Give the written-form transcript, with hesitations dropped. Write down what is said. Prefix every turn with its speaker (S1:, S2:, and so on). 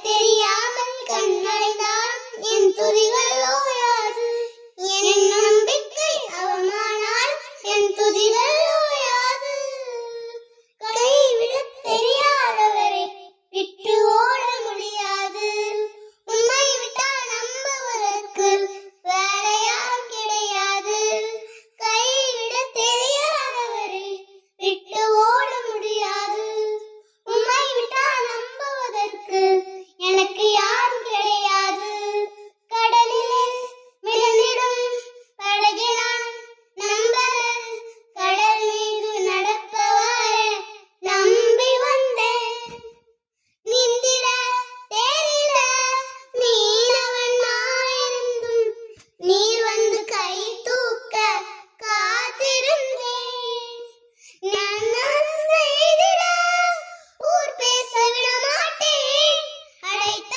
S1: தெரியாமல் கண்மறைந்தான் என் துதிகள் ஓயாது. என் நம்பிக்கை அவமானால் என் துதிகள் ஓயாது. கைவிடத் தெரியாதவரை விட்டு ஓட முடியாது. உம்மை விட்டால் நம்புவதற்கு வேற யாரும் கிடையாது. கைவிடத் தெரியாதவரை விட்டு ஓட முடியாது. உம்மை விட்டால் நம்புவதற்கு எனக்கு யாரும் கிடையாது. கடலிலே மிதந்திடும் படகிலான் நம்பர் கடல் மீது நடப்பவரை நம்பி வந்தேன். நீந்திட தெரிந்த மீனவன் நாயிருந்தும் நீர் வந்து கை தூக்க காத்திருந்தேன். நான் செய்திட ஊர் பேச விட மாட்டேன். அடைத்த